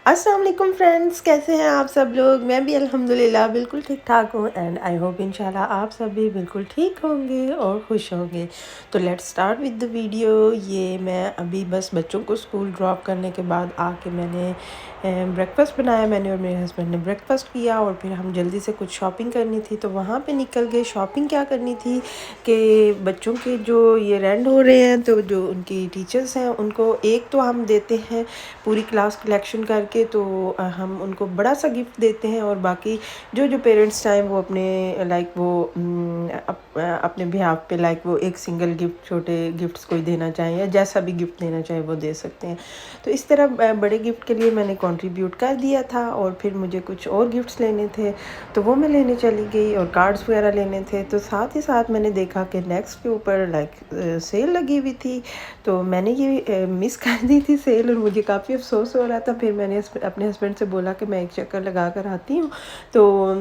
السلام علیکم فرینڈس، کیسے ہیں آپ سب لوگ؟ میں بھی الحمدللہ بالکل ٹھیک ٹھاک ہوں، اینڈ آئی ہوپ انشاءاللہ آپ سب بھی بالکل ٹھیک ہوں گے اور خوش ہوں گے۔ تو let start with the video. یہ میں ابھی بس بچوں کو اسکول ڈراپ کرنے کے بعد آ کے میں نے بریک فاسٹ بنایا، میں نے اور میرے ہسبینڈ نے بریک فاسٹ کیا، اور پھر ہم جلدی سے کچھ شاپنگ کرنی تھی تو وہاں پہ نکل گئے۔ شاپنگ کیا کرنی تھی کہ بچوں کے جو یہ رینڈ ہو رہے ہیں تو جو ان کی ٹیچرس ہیں ان کو ایک تو ہم دیتے ہیں پوری کلاس کلیکشن کر کے، تو ہم ان کو بڑا سا گفٹ دیتے ہیں، اور باقی جو پیرنٹس چاہیں وہ اپنے لائک وہ اپنے بہاف پہ لائک وہ ایک سنگل گفٹ، چھوٹے گفٹس کوئی دینا چاہیں یا جیسا بھی گفٹ دینا چاہیں وہ دے سکتے ہیں۔ تو اس طرح بڑے گفٹ کے لیے میں نے کنٹریبیوٹ کر دیا تھا، اور پھر مجھے کچھ اور گفٹس لینے تھے تو وہ میں لینے چلی گئی، اور کارڈز وغیرہ لینے تھے۔ تو ساتھ ہی ساتھ میں نے دیکھا کہ نیکسٹ کے اوپر لائک سیل لگی ہوئی تھی، تو میں نے یہ مس کر دی تھی سیل، اور مجھے کافی افسوس ہو رہا تھا۔ پھر میں نے اپنے ہسبینڈ سے بولا کہ میں ایک چکر لگا کر آتی ہوں، تو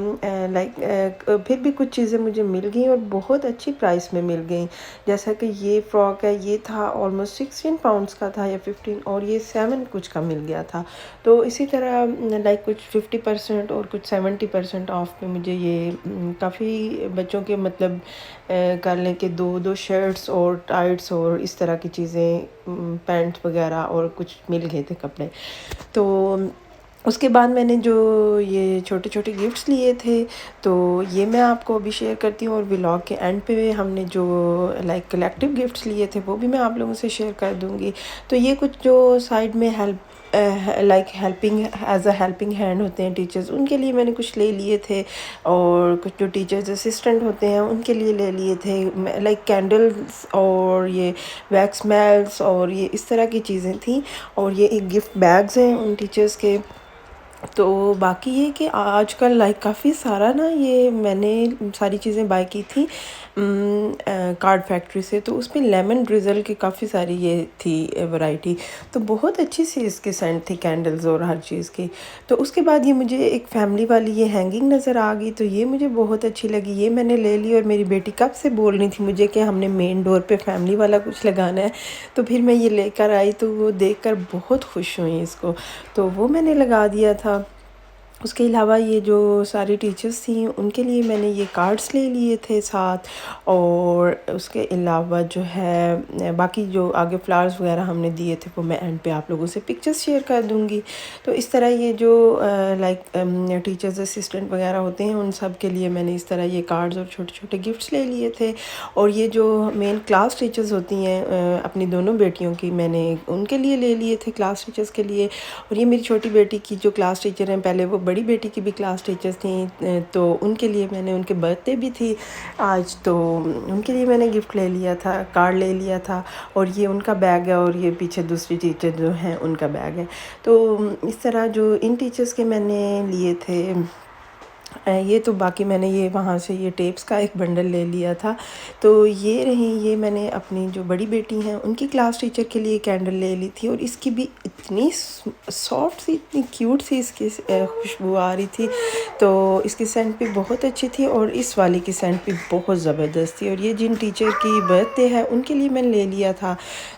لائک پھر بھی کچھ چیزیں مجھے مل گئیں اور بہت اچھی پرائس میں مل گئیں۔ جیسا کہ یہ فراک ہے، یہ تھا آلموسٹ 16 پاؤنڈس کا تھا یا 15، اور یہ 7 کچھ کا مل گیا تھا۔ تو اسی طرح لائک کچھ 50% اور کچھ 70% آف پہ مجھے یہ کافی بچوں کے مطلب کر لیں کہ دو شرٹس اور ٹائٹس اور اس طرح کی چیزیں، پینٹ وغیرہ اور کچھ مل گئے تھے کپڑے۔ تو اس کے بعد میں نے جو یہ چھوٹے چھوٹے گفٹس لیے تھے تو یہ میں آپ کو ابھی شیئر کرتی ہوں، اور ولاگ کے اینڈ پہ ہم نے جو لائک کلیکٹیو گفٹس لیے تھے وہ بھی میں آپ لوگوں سے شیئر کر دوں گی۔ تو یہ کچھ جو سائڈ میں like helping as a helping hand ہوتے ہیں ٹیچرز، ان کے لیے میں نے کچھ لے لیے تھے، اور کچھ جو ٹیچرز اسسٹنٹ ہوتے ہیں ان کے لیے لے لیے تھے، لائک کینڈلز اور یہ ویکس میلس اور یہ اس طرح کی چیزیں تھیں، اور یہ ایک گفٹ بیگز ہیں ان ٹیچرز کے۔ تو باقی یہ کہ آج کل لائک کافی سارا نا یہ میں نے ساری چیزیں بائی کی تھیں کارڈ فیکٹری سے، تو اس میں لیمن ڈریزل کی کافی ساری یہ تھی ورائٹی، تو بہت اچھی سی اس کی سینٹ تھی کینڈلز اور ہر چیز کی۔ تو اس کے بعد یہ مجھے ایک فیملی والی یہ ہینگنگ نظر آ گئی، تو یہ مجھے بہت اچھی لگی، یہ میں نے لے لی، اور میری بیٹی کب سے بول رہی تھی مجھے کہ ہم نے مین ڈور پہ فیملی والا کچھ لگانا ہے، تو پھر میں یہ لے کر آئی تو وہ دیکھ کر بہت خوش ہوئی اس کو، تو وہ میں نے لگا دیا تھا۔ اس کے علاوہ یہ جو ساری ٹیچرز تھیں ان کے لیے میں نے یہ کارڈز لے لیے تھے ساتھ، اور اس کے علاوہ جو ہے باقی جو آگے فلاورز وغیرہ ہم نے دیے تھے وہ میں اینڈ پہ آپ لوگوں سے پکچرز شیئر کر دوں گی۔ تو اس طرح یہ جو لائک ٹیچرز اسسٹنٹ وغیرہ ہوتے ہیں ان سب کے لیے میں نے اس طرح یہ کارڈز اور چھوٹے چھوٹے گفٹس لے لیے تھے، اور یہ جو مین کلاس ٹیچرز ہوتی ہیں اپنی دونوں بیٹیوں کی میں نے ان کے لیے لے لیے تھے، کلاس ٹیچرز کے لیے، اور یہ میری چھوٹی بیٹی کی جو کلاس ٹیچر ہیں، پہلے وہ بڑی بیٹی کی بھی کلاس ٹیچرز تھیں تو ان کے لیے میں نے، ان کے برتھ ڈے بھی تھی آج، تو ان کے لیے میں نے گفٹ لے لیا تھا، کارڈ لے لیا تھا، اور یہ ان کا بیگ ہے، اور یہ پیچھے دوسری ٹیچر جو ہیں ان کا بیگ ہے۔ تو اس طرح جو ان ٹیچرز کے میں نے لیے تھے یہ، تو باقی میں نے یہ وہاں سے یہ ٹیپس کا ایک بنڈل لے لیا تھا۔ تو یہ رہی، یہ میں نے اپنی جو بڑی بیٹی ہیں ان کی کلاس ٹیچر کے لیے کینڈل لے لی تھی، اور اس کی بھی اتنی سافٹ سی، اتنی کیوٹ سی اس کی خوشبو آ رہی تھی، تو اس کی سینٹ بھی بہت اچھی تھی، اور اس والی کی سینٹ بھی بہت زبردست تھی۔ اور یہ جن ٹیچر کی برتھ ڈے ہے ان کے لیے میں نے لے لیا تھا،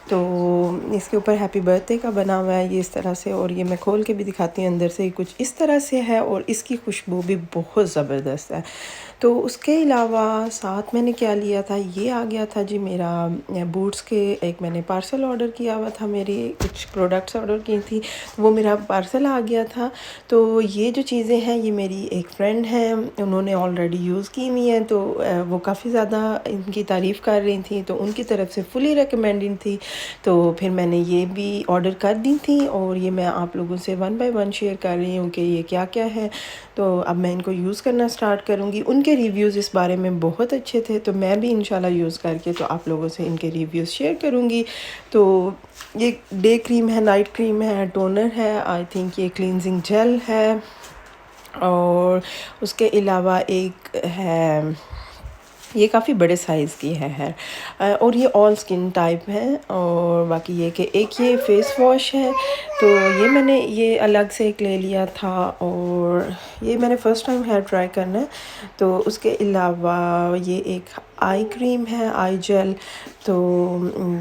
تو اس کے اوپر ہیپی برتھ ڈے کا بنا ہوا ہے یہ اس طرح سے، اور یہ میں کھول کے بھی دکھاتی ہوں، اندر سے کچھ اس طرح سے ہے، اور اس کی خوشبو بھی بہت زبردست ہے۔ تو اس کے علاوہ ساتھ میں نے کیا لیا تھا، یہ آ گیا تھا جی میرا بوٹس کے ایک میں نے پارسل آرڈر کیا ہوا تھا، میری کچھ پروڈکٹس آرڈر کی تھی، وہ میرا پارسل آ گیا تھا۔ تو یہ جو چیزیں ہیں یہ میری ایک فرینڈ ہیں، انہوں نے آلریڈی یوز کی ہوئی ہیں، تو وہ کافی زیادہ ان کی تعریف کر رہی تھیں، تو ان کی طرف سے فلی ریکمینڈنگ تھی، تو پھر میں نے یہ بھی آرڈر کر دی تھی، اور یہ میں آپ لوگوں سے 1 بائی 1 شیئر کر رہی ہوں کہ یہ کیا کیا ہے۔ تو اب میں ان کو یوز کرنا سٹارٹ کروں گی، ان کے ریویوز اس بارے میں بہت اچھے تھے، تو میں بھی انشاءاللہ یوز کر کے تو آپ لوگوں سے ان کے ریویوز شیئر کروں گی۔ تو یہ ڈے کریم ہے، نائٹ کریم ہے، ٹونر ہے، آئی تھنک یہ کلینزنگ جیل ہے، اور اس کے علاوہ ایک ہے، یہ کافی بڑے سائز کی ہے، اور یہ آل سکن ٹائپ ہے، اور باقی یہ کہ ایک یہ فیس واش ہے، تو یہ میں نے یہ الگ سے ایک لے لیا تھا، اور یہ میں نے فرسٹ ٹائم ہیئر ٹرائی کرنا ہے۔ تو اس کے علاوہ یہ ایک آئی کریم ہے، آئی جیل، تو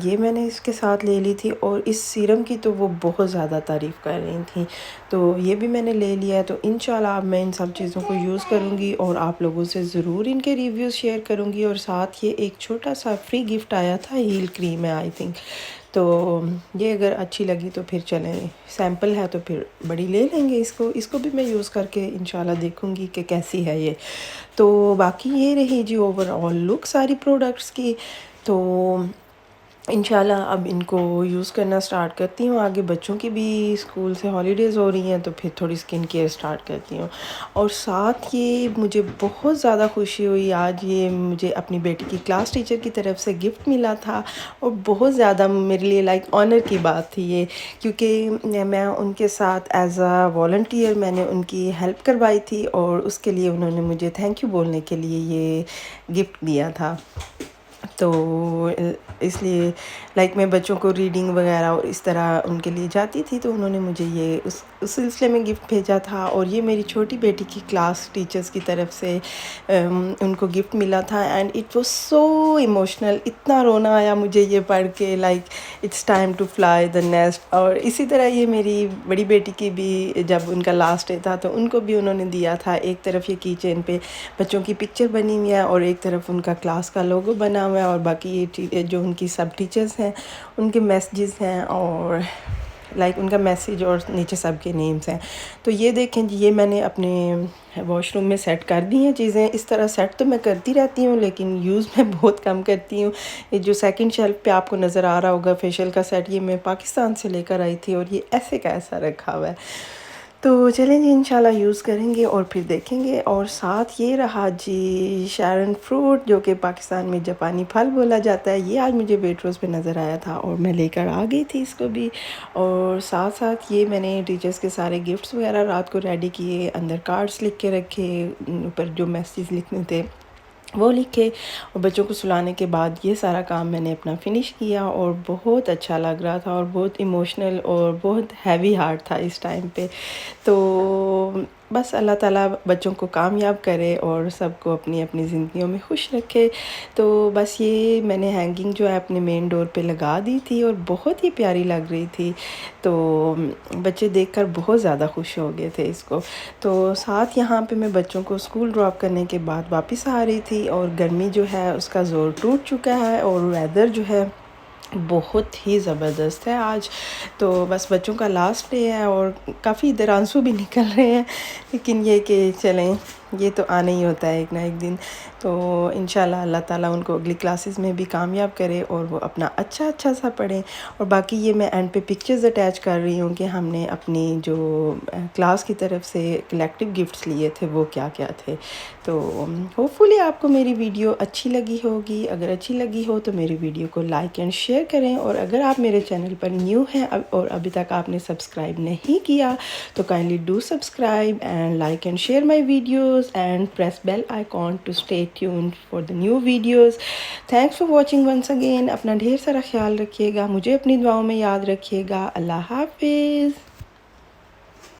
یہ میں نے اس کے ساتھ لے لی تھی، اور اس سیرم کی تو وہ بہت زیادہ تعریف کر رہی تھیں، تو یہ بھی میں نے لے لیا ہے۔ تو انشاءاللہ اب میں ان سب چیزوں کو یوز کروں گی اور آپ لوگوں سے ضرور ان کے ریویوز شیئر کروں گی، اور ساتھ یہ ایک چھوٹا سا فری گفٹ آیا تھا، ہیل کریم ہے آئی تھنک، تو یہ اگر اچھی لگی تو پھر چلیں، سیمپل ہے تو پھر بڑی لے لیں گے، اس کو بھی میں یوز کر کے انشاءاللہ دیکھوں گی کہ کیسی ہے یہ۔ تو باقی یہ رہی جی اوور آل لک ساری پروڈکٹس کی، تو انشاءاللہ اب ان کو یوز کرنا سٹارٹ کرتی ہوں، آگے بچوں کی بھی اسکول سے ہالیڈیز ہو رہی ہیں تو پھر تھوڑی سکن کیئر سٹارٹ کرتی ہوں۔ اور ساتھ یہ مجھے بہت زیادہ خوشی ہوئی، آج یہ مجھے اپنی بیٹی کی کلاس ٹیچر کی طرف سے گفٹ ملا تھا، اور بہت زیادہ میرے لیے لائک آنر کی بات تھی یہ، کیونکہ میں ان کے ساتھ ایز اے والنٹیئر میں نے ان کی ہیلپ کروائی تھی، اور اس کے لیے انہوں نے مجھے تھینک یو بولنے کے لیے یہ گفٹ دیا تھا۔ تو اس لیے لائک میں بچوں کو ریڈنگ وغیرہ اور اس طرح ان کے لیے جاتی تھی، تو انہوں نے مجھے یہ اس سلسلے میں گفٹ بھیجا تھا، اور یہ میری چھوٹی بیٹی کی کلاس ٹیچرز کی طرف سے ان کو گفٹ ملا تھا، and it was so emotional, اتنا رونا آیا مجھے یہ پڑھ کے، like it's time to fly the nest. اور اسی طرح یہ میری بڑی بیٹی کی بھی جب ان کا لاسٹ ڈے تھا تو ان کو بھی انہوں نے دیا تھا، ایک طرف یہ کی چین پہ بچوں کی پکچر بنی ہوئی ہے، اور ایک طرف ان کا کلاس کا لوگو بنا ہوا ہے، اور باقی یہ جو ان کی سب ٹیچرز ہیں ان کے میسیجز ہیں، اور لائک ان کا میسیج اور نیچے سب کے نیمز ہیں۔ تو یہ دیکھیں جی، یہ میں نے اپنے واش روم میں سیٹ کر دی ہیں چیزیں، اس طرح سیٹ تو میں کرتی رہتی ہوں لیکن یوز میں بہت کم کرتی ہوں۔ یہ جو سیکنڈ شیلف پہ آپ کو نظر آ رہا ہوگا فیشیل کا سیٹ، یہ میں پاکستان سے لے کر آئی تھی، اور یہ ایسے کا ایسا رکھا ہوا ہے۔ تو چلیں جی انشاءاللہ یوز کریں گے اور پھر دیکھیں گے۔ اور ساتھ یہ رہا جی شیرن فروٹ، جو کہ پاکستان میں جاپانی پھل بولا جاتا ہے، یہ آج مجھے ویٹروز پہ نظر آیا تھا اور میں لے کر آ گئی تھی اس کو بھی۔ اور ساتھ ساتھ یہ میں نے ٹیچرز کے سارے گفٹس وغیرہ رات کو ریڈی کیے، اندر کارڈز لکھ کے رکھے، اوپر جو میسیج لکھنے تھے وہ لکھے، اور بچوں کو سلانے کے بعد یہ سارا کام میں نے اپنا فنش کیا، اور بہت اچھا لگ رہا تھا، اور بہت ایموشنل اور بہت ہیوی ہارٹ تھا اس ٹائم پہ۔ تو بس اللہ تعالیٰ بچوں کو کامیاب کرے اور سب کو اپنی اپنی زندگیوں میں خوش رکھے۔ تو بس یہ میں نے ہینگنگ جو ہے اپنے مین ڈور پہ لگا دی تھی، اور بہت ہی پیاری لگ رہی تھی، تو بچے دیکھ کر بہت زیادہ خوش ہو گئے تھے اس کو۔ تو ساتھ یہاں پہ میں بچوں کو اسکول ڈراپ کرنے کے بعد واپس آ رہی تھی، اور گرمی جو ہے اس کا زور ٹوٹ چکا ہے، اور ویدر جو ہے بہت ہی زبردست ہے آج۔ تو بس بچوں کا لاسٹ ڈے ہے، اور کافی ادھر آنسو بھی نکل رہے ہیں، لیکن یہ کہ چلیں یہ تو آنا ہی ہوتا ہے ایک نہ ایک دن۔ تو انشاءاللہ اللہ تعالیٰ ان کو اگلی کلاسز میں بھی کامیاب کرے، اور وہ اپنا اچھا سا پڑھیں۔ اور باقی یہ میں اینڈ پہ پکچرز اٹیچ کر رہی ہوں کہ ہم نے اپنی جو کلاس کی طرف سے کلیکٹیو گفٹس لیے تھے وہ کیا کیا تھے۔ تو ہوپ فلی آپ کو میری ویڈیو اچھی لگی ہوگی، اگر اچھی لگی ہو تو میری ویڈیو کو لائک اینڈ شیئر کریں، اور اگر آپ میرے چینل پر نیو ہیں اور ابھی تک آپ نے سبسکرائب نہیں کیا تو kindly do subscribe and like and share my videos and press bell icon to stay tuned for the new videos. Thanks for watching once again, اپنا ڈھیر سارا خیال رکھیے گا، مجھے اپنی دعاؤں میں یاد رکھیے گا۔ اللہ حافظ۔